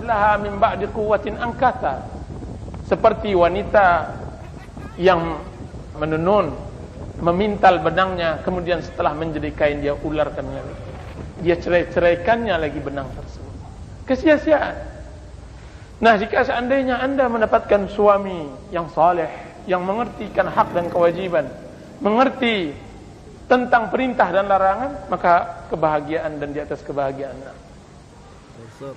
laha min ba'di quwwatin angkatha. Seperti wanita yang menenun, memintal benangnya, kemudian setelah menjadi kain dia ularkan lagi. Dia ceraikannya lagi benang tersebut. Kesia-siaan. Nah, jika seandainya Anda mendapatkan suami yang saleh, yang mengertikan hak dan kewajiban, mengerti tentang perintah dan larangan, maka kebahagiaan dan di atas kebahagiaan.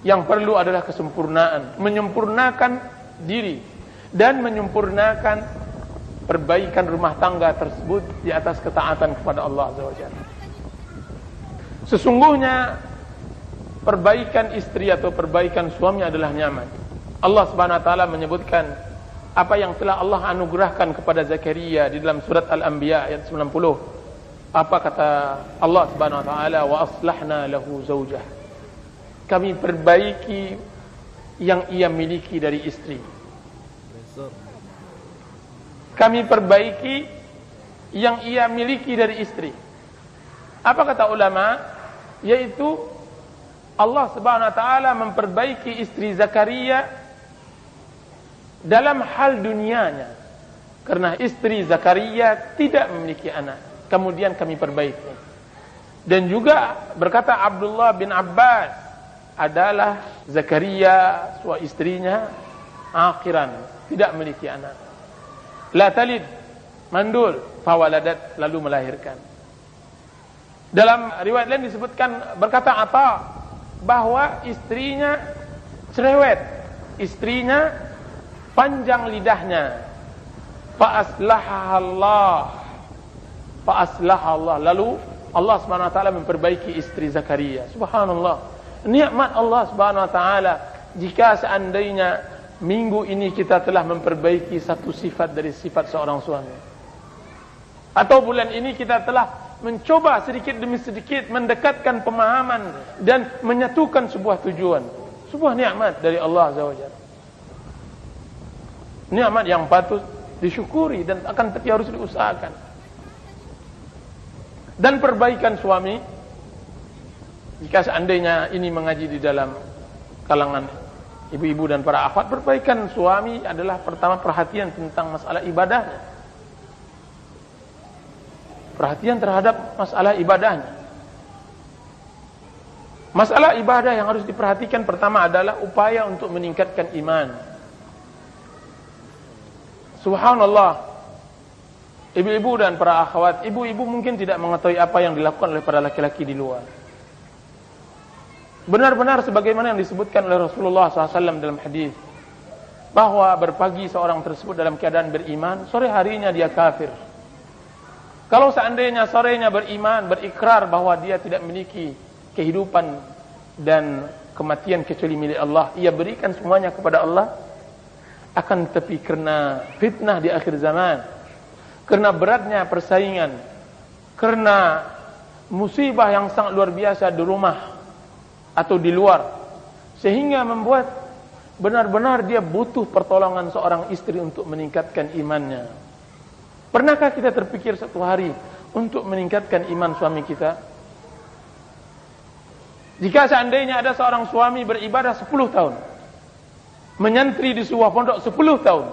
Yang perlu adalah kesempurnaan, menyempurnakan diri dan menyempurnakan perbaikan rumah tangga tersebut di atas ketaatan kepada Allah Azza wa Jalla. Sesungguhnya perbaikan istri atau perbaikan suami adalah nyaman. Allah Subhanahu wa taala menyebutkan apa yang telah Allah anugerahkan kepada Zakaria di dalam surat Al-Anbiya ayat 90. Apa kata Allah Subhanahu wa taala? Wa aslahna lahu zaujah. Kami perbaiki yang ia miliki dari istri. Kami perbaiki yang ia miliki dari istri. Apa kata ulama? Yaitu Allah Subhanahu wa taala memperbaiki istri Zakaria dalam hal dunianya. Karena istri Zakaria tidak memiliki anak, kemudian kami perbaiki. Dan juga berkata Abdullah bin Abbas, adalah Zakaria suami istrinya akhiran, tidak memiliki anak. La talid, mandul, fawaladat, lalu melahirkan. Dalam riwayat lain disebutkan, berkata Atha, bahwa istrinya cerewet, istrinya panjang lidahnya. Fa aslaha Allah. Lalu Allah Subhanahu wa taala memperbaiki istri Zakaria. Subhanallah. Nikmat Allah Subhanahu wa taala jika seandainya minggu ini kita telah memperbaiki satu sifat dari sifat seorang suami. Atau bulan ini kita telah mencoba sedikit demi sedikit mendekatkan pemahaman dan menyatukan sebuah tujuan. Sebuah nikmat dari Allah Azza wa Jalla. Nikmat yang patut disyukuri dan akan harus diusahakan. Dan perbaikan suami, jika seandainya ini mengaji di dalam kalangan ibu-ibu dan para akhwat, perbaikan suami adalah pertama perhatian tentang masalah ibadahnya. Perhatian terhadap masalah ibadahnya. Masalah ibadah yang harus diperhatikan pertama adalah upaya untuk meningkatkan iman. Subhanallah, ibu-ibu dan para akhwat, ibu-ibu mungkin tidak mengetahui apa yang dilakukan oleh para laki-laki di luar. Benar-benar sebagaimana yang disebutkan oleh Rasulullah SAW dalam hadis, bahwa berpagi seorang tersebut dalam keadaan beriman, sore harinya dia kafir. Kalau seandainya sorenya beriman, berikrar bahwa dia tidak memiliki kehidupan dan kematian kecuali milik Allah, ia berikan semuanya kepada Allah. Akan tetapi karena fitnah di akhir zaman, karena beratnya persaingan, karena musibah yang sangat luar biasa di rumah atau di luar, sehingga membuat benar-benar dia butuh pertolongan seorang istri untuk meningkatkan imannya. Pernahkah kita terpikir satu hari untuk meningkatkan iman suami kita? Jika seandainya ada seorang suami beribadah 10 tahun, menyantri di sebuah pondok 10 tahun,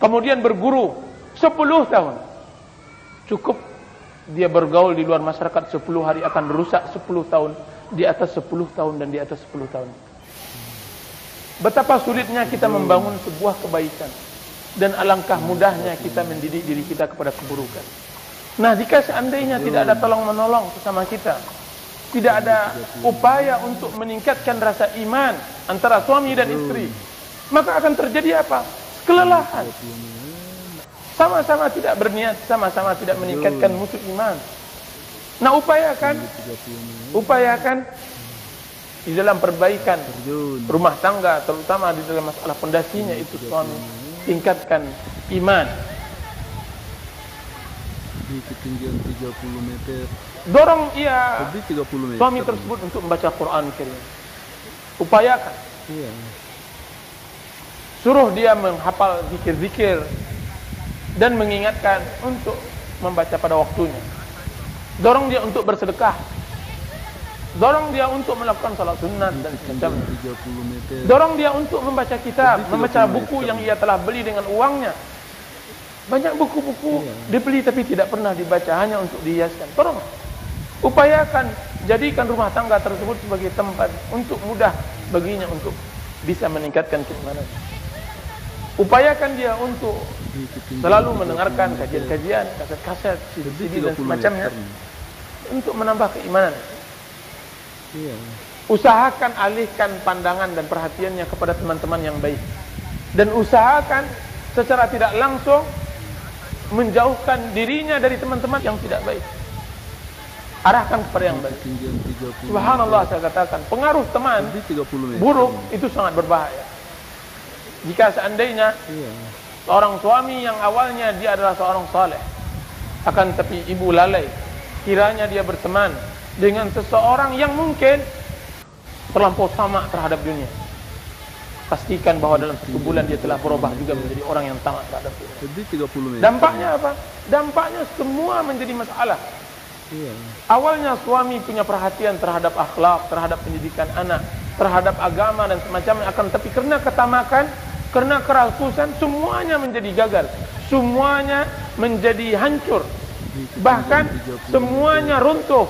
kemudian berguru 10 tahun, cukup dia bergaul di luar masyarakat 10 hari akan rusak 10 tahun, di atas 10 tahun dan di atas 10 tahun. Betapa sulitnya kita membangun sebuah kebaikan, dan alangkah mudahnya kita mendidik diri kita kepada keburukan. Nah, jika seandainya tidak ada tolong-menolong sesama kita, tidak ada upaya untuk meningkatkan rasa iman antara suami dan istri, maka akan terjadi apa? Kelelahan. Sama-sama tidak berniat, sama-sama tidak meningkatkan mutu iman. Nah, upayakan di dalam perbaikan rumah tangga, terutama di dalam masalah pondasinya itu suami, tingkatkan iman. Di ketinggian 30 meter. Dorong ia 30 meter. Suami tersebut untuk membaca Quran Karim. Upayakan. Iya. Suruh dia menghafal zikir-zikir dan mengingatkan untuk membaca pada waktunya. Dorong dia untuk bersedekah. Dorong dia untuk melakukan salat sunat dan semacamnya. 30 meter. Dorong dia untuk membaca kitab, Jadi membaca 30 buku meter. yang ia telah beli dengan uangnya. Banyak buku-buku dibeli tapi tidak pernah dibaca, hanya untuk dihiaskan. Tolong upayakan jadikan rumah tangga tersebut sebagai tempat untuk mudah baginya untuk bisa meningkatkan keimanan. Upayakan dia untuk selalu mendengarkan kajian-kajian, kaset-kaset, CD dan semacamnya untuk menambah keimanan. Iya. Usahakan alihkan pandangan dan perhatiannya kepada teman-teman yang baik, dan usahakan secara tidak langsung menjauhkan dirinya dari teman-teman yang tidak baik. Arahkan kepada yang baik. Ketinggian 30 Subhanallah, saya katakan pengaruh teman Jadi 30 meter. buruk itu sangat berbahaya. Jika seandainya Iya. seorang suami yang awalnya dia adalah seorang saleh, akan tapi ibu lalai, kiranya dia berteman dengan seseorang yang mungkin terlampau tamak terhadap dunia, pastikan bahwa dalam 1 bulan dia telah berubah juga menjadi orang yang tamak terhadap dunia. Jadi 30 meter. Dampaknya apa? Dampaknya semua menjadi masalah. Iya. Awalnya suami punya perhatian terhadap akhlak, terhadap pendidikan anak, terhadap agama dan semacamnya, akan tapi karena ketamakan, karena kerakusan, semuanya menjadi gagal, semuanya menjadi hancur, bahkan semuanya runtuh.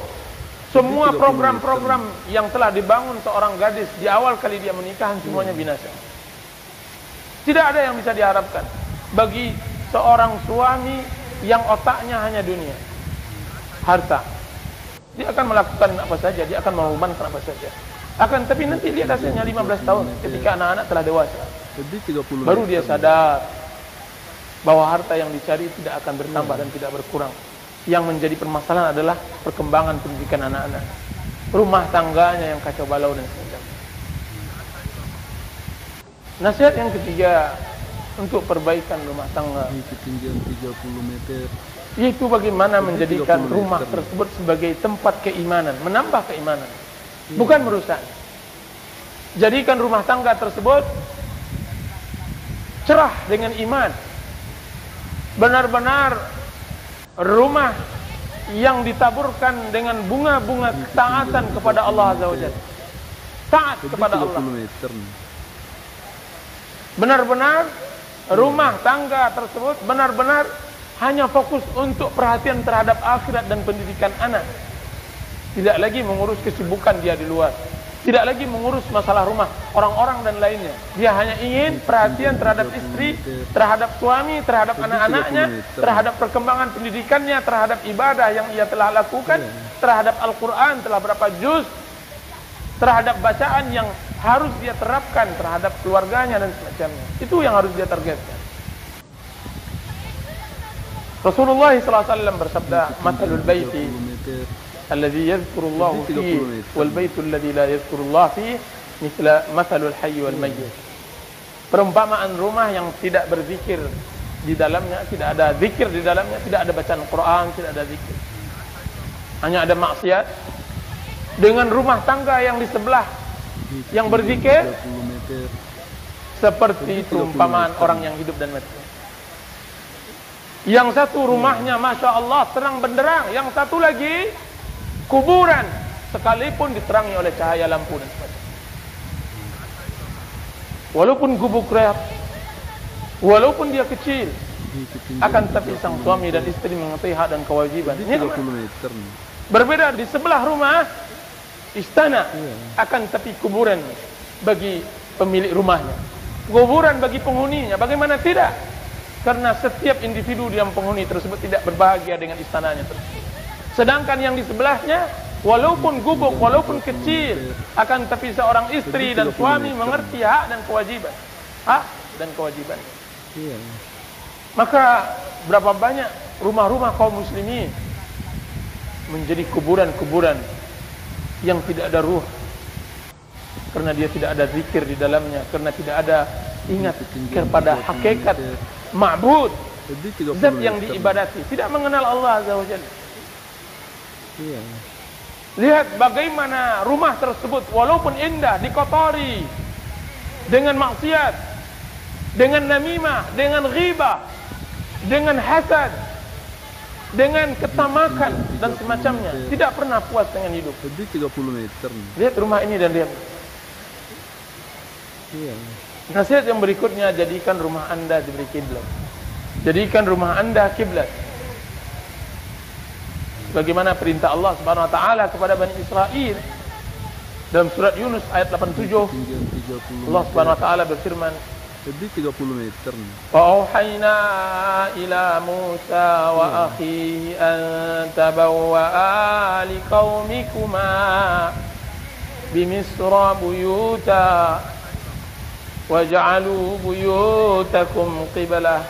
Semua program-program yang telah dibangun seorang gadis di awal kali dia menikah semuanya binasa. Tidak ada yang bisa diharapkan bagi seorang suami yang otaknya hanya dunia, harta. Dia akan melakukan apa saja, dia akan mengorbankan apa saja. Akan tapi nanti lihat hasilnya 15 tahun ketika anak-anak telah dewasa. Jadi 30 Baru meter. dia sadar bahwa harta yang dicari tidak akan bertambah dan tidak berkurang. Yang menjadi permasalahan adalah perkembangan pendidikan anak-anak, rumah tangganya yang kacau balau dan sebagainya. Nasihat yang ketiga untuk perbaikan rumah tangga, Di ketinggian 30 meter. yaitu bagaimana menjadikan 30 meter. rumah tersebut sebagai tempat keimanan, menambah keimanan, bukan merusak. Jadikan rumah tangga tersebut cerah dengan iman, benar-benar rumah yang ditaburkan dengan bunga-bunga ketaatan kepada Allah Azza wa Jalla, taat Jadi kepada 30 Allah. meter. Benar-benar rumah tangga tersebut benar-benar hanya fokus untuk perhatian terhadap akhirat dan pendidikan anak. Tidak lagi mengurus kesibukan dia di luar, tidak lagi mengurus masalah rumah orang-orang dan lainnya. Dia hanya ingin perhatian terhadap istri, terhadap suami, terhadap anak-anaknya, terhadap perkembangan pendidikannya, terhadap ibadah yang ia telah lakukan, terhadap Al-Quran telah berapa juz, terhadap bacaan yang harus dia terapkan terhadap keluarganya dan semacamnya. Itu yang harus dia targetkan. Rasulullah SAW bersabda, "Mathalul baiti 30 meter. alladhi yadhkurullahu Jadi 30 fihi meter. wal baitu alladhi la yadhkurullahu fihi mithla mathalul hayy wal mayyit." Perumpamaan rumah yang tidak berzikir di dalamnya, tidak ada zikir di dalamnya, tidak ada bacaan Quran, tidak ada zikir, hanya ada maksiat, dengan rumah tangga yang di sebelah yang berzikir, 30 meter. seperti perumpamaan orang yang hidup dan mati. Yang satu rumahnya Masya Allah terang benderang, yang satu lagi kuburan sekalipun diterangi oleh cahaya lampu dan sebagainya. Walaupun gubuk rehat, walaupun dia kecil, Di ketinggian akan tapi sang suami dan istri mengerti hak dan kewajiban. Jadi Ini 30 meter. berbeda di sebelah rumah istana, akan tapi kuburan bagi pemilik rumahnya, kuburan bagi penghuninya. Bagaimana tidak? Karena setiap individu yang penghuni tersebut tidak berbahagia dengan istananya tersebut. Sedangkan yang di sebelahnya, walaupun gubuk, walaupun kecil, akan tapi seorang istri dan suami mengerti hak dan kewajiban, hak dan kewajiban. Iya. Maka berapa banyak rumah-rumah kaum muslimin menjadi kuburan-kuburan yang tidak ada ruh, karena dia tidak ada zikir di dalamnya, karena tidak ada ingat kepada hakikat ma'bud, Jadi 30 zat yang meter. diibadati, tidak mengenal Allah Azza wa Jalla. Iya. Lihat bagaimana rumah tersebut walaupun indah dikotori dengan maksiat, dengan namimah, dengan ghibah, dengan hasad, dengan ketamakan dan semacamnya, tidak pernah puas dengan hidup. Jadi 30 meter. Lihat rumah ini dan lihat. Iya. Nasihat yang berikutnya, jadikan rumah Anda diberi kiblat. Jadikan rumah Anda kiblat. Bagaimana perintah Allah Subhanahu wa taala kepada Bani Israel dalam surat Yunus ayat 87. Allah Subhanahu wa taala berfirman, jadi 30 meter. Wa auhayna ila Musa wa akhihi an tabawwa'a liqaumikuma bimisra buyuta waj'alu buyutakum qiblah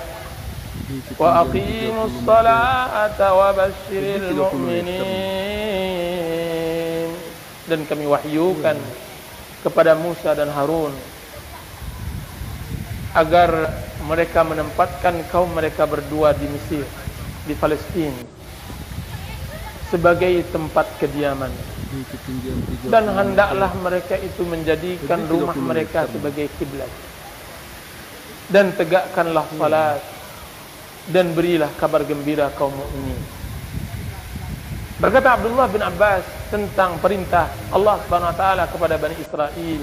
wa aqimus salata wa basyiril mu'minin. Dan kami wahyukan kepada Musa dan Harun agar mereka menempatkan kaum mereka berdua di Mesir, di Palestina, sebagai tempat kediaman. Dan hendaklah mereka itu menjadikan rumah mereka sebagai kiblat. Dan tegakkanlah salat dan berilah kabar gembira kaum mukminin. Berkata Abdullah bin Abbas tentang perintah Allah Subhanahu wa taala kepada Bani Israel,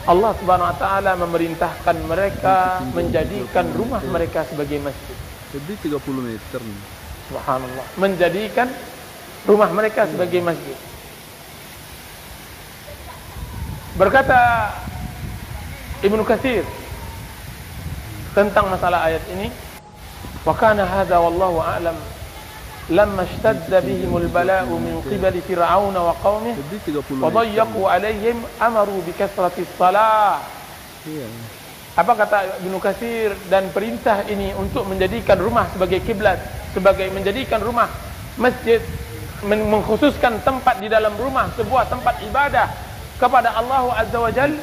Allah Subhanahu wa taala memerintahkan mereka menjadikan rumah mereka sebagai masjid. Jadi 30 meter. Subhanallah, menjadikan rumah mereka sebagai masjid. Berkata Ibnu Katsir tentang masalah ayat ini, wa kana hadza wallahu a'lam lamma ishtadda bihimul bala'u min qibali fir'auna wa qaumihi wa dayyaqu 'alaihim amaru bi kasratis shalah. Apa kata Ibnu Katsir, dan perintah ini untuk menjadikan rumah sebagai kiblat, sebagai menjadikan rumah masjid, mengkhususkan tempat di dalam rumah sebuah tempat ibadah kepada Allah Azza wa Jalla,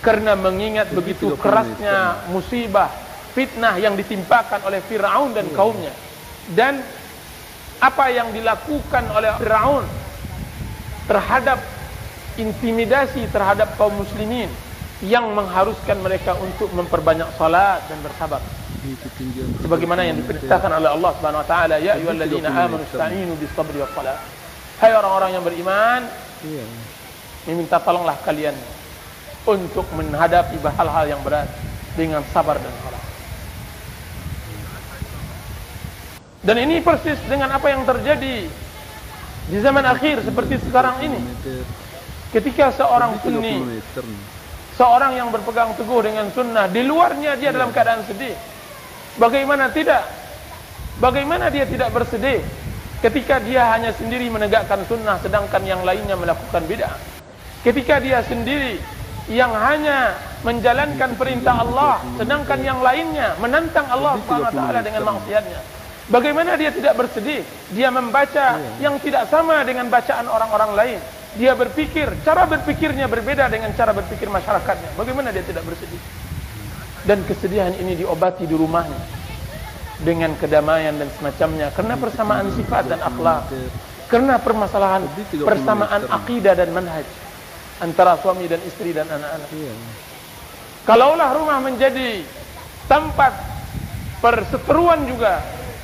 karena mengingat begitu kerasnya musibah fitnah yang ditimpakan oleh Fir'aun dan kaumnya, dan apa yang dilakukan oleh Fir'aun terhadap intimidasi terhadap kaum muslimin yang mengharuskan mereka untuk memperbanyak salat dan bersabar, sebagaimana yang diperintahkan oleh Allah Subhanahu wa taala, ya ayyuhalladzina amanu ista'inu bis-sabri was-salat. Hai orang-orang yang beriman, meminta tolonglah kalian untuk menghadapi hal-hal yang berat dengan sabar dan salat. Dan ini persis dengan apa yang terjadi di zaman akhir seperti sekarang ini. Ketika seorang sunni, seorang yang berpegang teguh dengan sunnah, di luarnya dia dalam keadaan sedih. Bagaimana tidak? Bagaimana dia tidak bersedih ketika dia hanya sendiri menegakkan sunnah sedangkan yang lainnya melakukan bid'ah? Ketika dia sendiri yang hanya menjalankan perintah Allah sedangkan yang lainnya menantang Allah Subhanahu wa taala dengan maksiatnya. Bagaimana dia tidak bersedih? Dia membaca yang tidak sama dengan bacaan orang-orang lain. Dia berpikir, cara berpikirnya berbeda dengan cara berpikir masyarakatnya. Bagaimana dia tidak bersedih? Dan kesedihan ini diobati di rumahnya dengan kedamaian dan semacamnya, karena persamaan sifat dan akhlak, karena permasalahan persamaan akidah dan manhaj antara suami dan istri dan anak-anak. Kalaulah rumah menjadi tempat perseteruan juga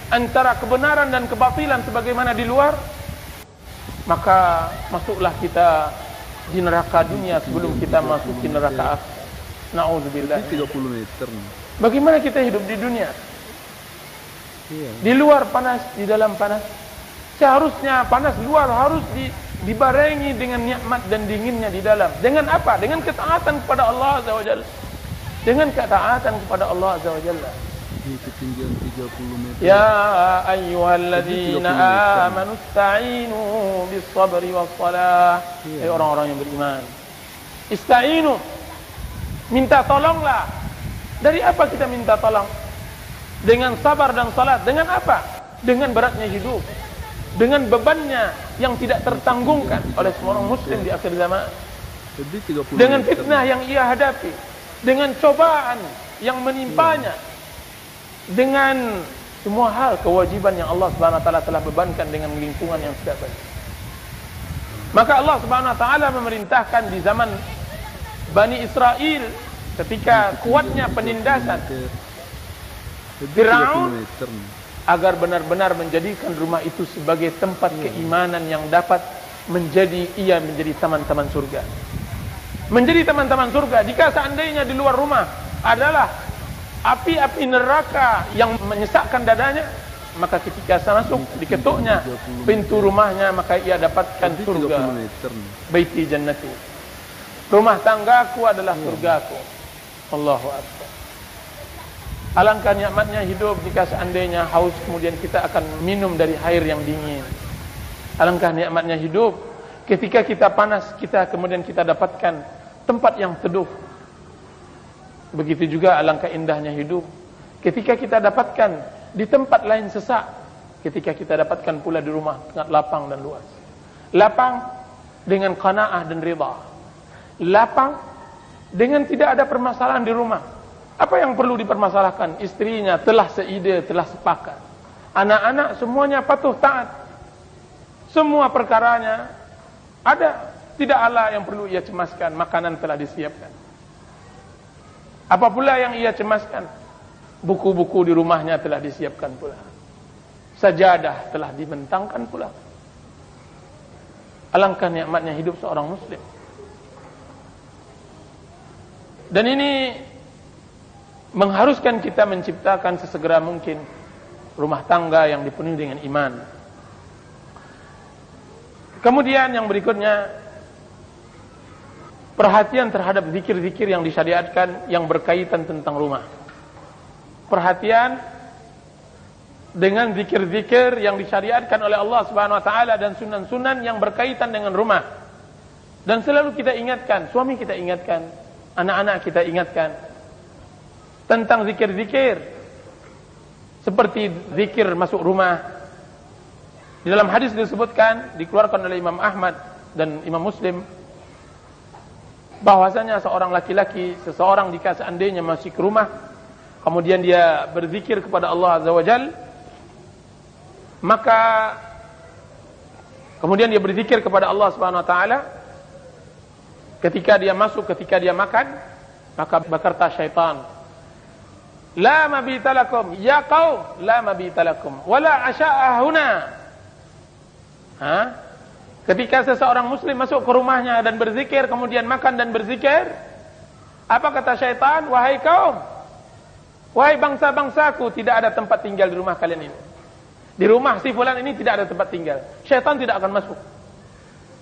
antara kebenaran dan kebatilan sebagaimana di luar, maka masuklah kita di neraka dunia sebelum kita masuk di neraka akhir. Na'udzubillah. 30 meter. Bagaimana kita hidup di dunia? Di luar panas, di dalam panas. Seharusnya panas luar harus dibarengi dengan nikmat dan dinginnya di dalam. Dengan apa? Dengan ketaatan kepada Allah Azza wa Jalla. Dengan ketaatan kepada Allah Azza wa Jalla. Ketinggian 30 meter. Ya ayyuhalladzina amanu ista'inu bis-sabri was-salah. Hai orang-orang yang beriman, ista'inu, minta tolonglah. Dari apa kita minta tolong? Dengan sabar dan salat. Dengan apa? Dengan beratnya hidup, dengan bebannya yang tidak tertanggungkan oleh semua orang muslim di akhir zaman, dengan fitnah yang ia hadapi, dengan cobaan yang menimpanya, dengan semua hal kewajiban yang Allah Subhanahu wa taala telah bebankan dengan lingkungan yang sudah baik. Maka Allah Subhanahu wa taala memerintahkan di zaman Bani Israel ketika kuatnya penindasan Fir'aun, agar benar-benar menjadikan rumah itu sebagai tempat keimanan yang dapat menjadi taman-taman surga. Menjadi taman-taman surga. Jika seandainya di luar rumah adalah api-api neraka yang menyesakkan dadanya, maka ketika masuk diketuknya pintu rumahnya, maka ia dapatkan surga. Baiti jannati. Rumah tanggaku adalah surgaku. Allahu Akbar. Alangkah nikmatnya hidup jika seandainya haus kemudian kita akan minum dari air yang dingin. Alangkah nikmatnya hidup ketika kita panas kemudian kita dapatkan tempat yang teduh. Begitu juga alangkah indahnya hidup ketika kita dapatkan di tempat lain sesak, ketika kita dapatkan pula di rumah sangat lapang dan luas. Lapang dengan qanaah dan ridha. Lapang dengan tidak ada permasalahan di rumah. Apa yang perlu dipermasalahkan? Istrinya telah seide, telah sepakat. Anak-anak semuanya patuh taat. Semua perkaranya ada. Tidak ada yang perlu ia cemaskan. Makanan telah disiapkan. Apa pula yang ia cemaskan? Buku-buku di rumahnya telah disiapkan pula. Sajadah telah dibentangkan pula. Alangkah nikmatnya hidup seorang muslim. Dan ini mengharuskan kita menciptakan sesegera mungkin rumah tangga yang dipenuhi dengan iman. Kemudian yang berikutnya, perhatian terhadap zikir-zikir yang disyariatkan yang berkaitan tentang rumah. Perhatian dengan zikir-zikir yang disyariatkan oleh Allah Subhanahu wa taala dan sunan-sunan yang berkaitan dengan rumah. Dan selalu kita ingatkan, suami kita ingatkan, anak-anak kita ingatkan tentang zikir-zikir seperti zikir masuk rumah. Di dalam hadis disebutkan, dikeluarkan oleh Imam Ahmad dan Imam Muslim, bahwasanya seorang laki-laki, seseorang jika seandainya masuk ke rumah, kemudian dia berzikir kepada Allah Azza wa Jalla, maka kemudian dia berzikir kepada Allah Subhanahu wa taala ketika dia masuk, ketika dia makan, maka berkata syaitan, la mabita lakum ya qaum, la mabita lakum wala asya'a huna. Ketika seseorang muslim masuk ke rumahnya dan berzikir, kemudian makan dan berzikir, apa kata syaitan? Wahai kaum, wahai bangsa-bangsaku, tidak ada tempat tinggal di rumah kalian ini. Di rumah si fulan ini tidak ada tempat tinggal. Syaitan tidak akan masuk.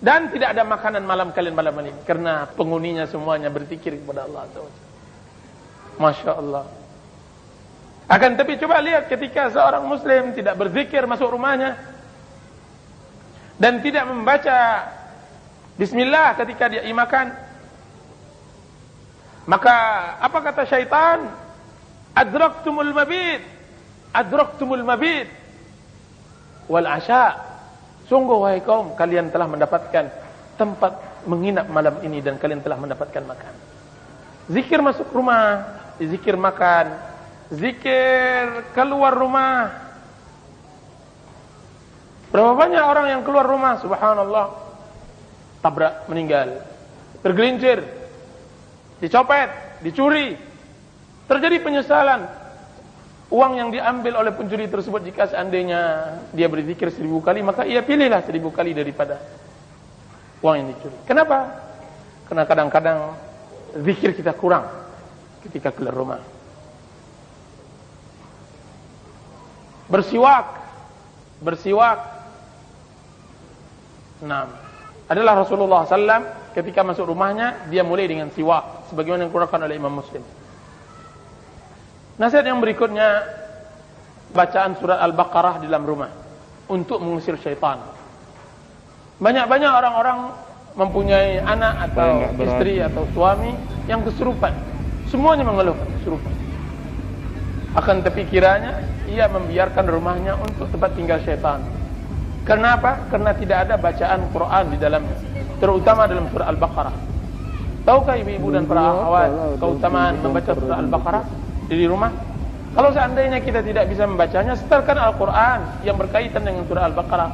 Dan tidak ada makanan malam kalian malam ini, karena penghuninya semuanya berzikir kepada Allah Azza wa Jalla. Masya Allah. Akan tapi coba lihat ketika seorang muslim tidak berzikir masuk rumahnya dan tidak membaca bismillah ketika dia makan, maka apa kata syaitan? Adraktumul mabit, adraktumul mabit wal asya. Sungguh wahai kaum, kalian telah mendapatkan tempat menginap malam ini dan kalian telah mendapatkan makan. Zikir masuk rumah, zikir makan, zikir keluar rumah. Berapa banyak orang yang keluar rumah, subhanallah, tabrak, meninggal, tergelincir, dicopet, dicuri, terjadi penyesalan. Uang yang diambil oleh pencuri tersebut, jika seandainya dia berzikir 1000 kali, maka ia pilihlah 1000 kali daripada uang yang dicuri. Kenapa? Karena kadang-kadang zikir kita kurang ketika keluar rumah. Bersiwak. Nah, adalah Rasulullah SAW ketika masuk rumahnya, dia mulai dengan siwak, sebagaimana yang dikeluarkan oleh Imam Muslim. Nasihat yang berikutnya, bacaan surat Al-Baqarah di dalam rumah untuk mengusir syaitan. Banyak-banyak orang-orang mempunyai anak atau istri atau suami yang kesurupan. Semuanya mengeluh kesurupan. Akan tapi kiranya ia membiarkan rumahnya untuk tempat tinggal syaitan. Kenapa? Karena tidak ada bacaan Quran di dalamnya, terutama dalam surah Al-Baqarah. Tahukah ibu-ibu dan para akhwat keutamaan membaca surah Al-Baqarah di rumah? Kalau seandainya kita tidak bisa membacanya, setelkan Al-Quran yang berkaitan dengan surah Al-Baqarah.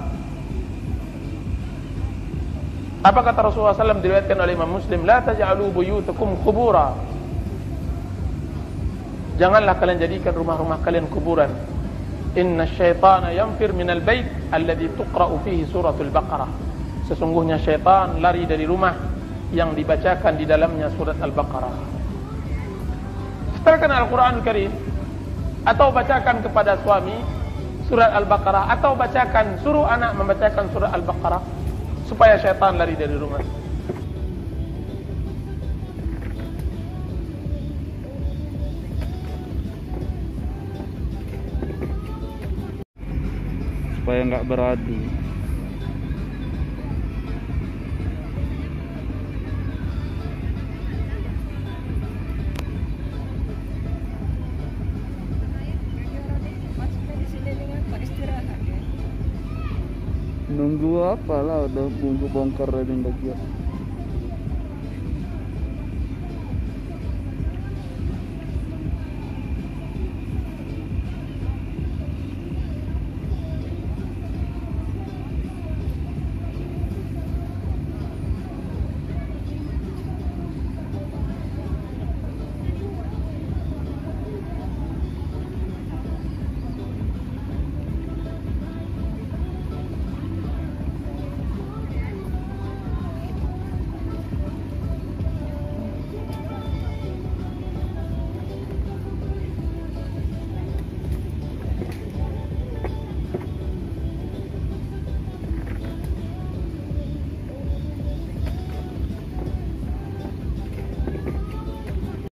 Apa kata Rasulullah SAW diriwayatkan oleh Imam Muslim? La taj'alu buyutakum qubura. Janganlah kalian jadikan rumah-rumah kalian kuburan. Inna syaitana yanfir minal bait alladhi tuqra'u fihi suratul Baqarah. Sesungguhnya syaitan lari dari rumah yang dibacakan di dalamnya surat Al-Baqarah. Setelahkan Al-Quran Al-Karim, atau bacakan kepada suami surat Al-Baqarah, atau bacakan, suruh anak membacakan surat Al-Baqarah, supaya syaitan lari dari rumah. Supaya nggak beradu. Nunggu apa lah, udah nunggu bongkar dari lagi.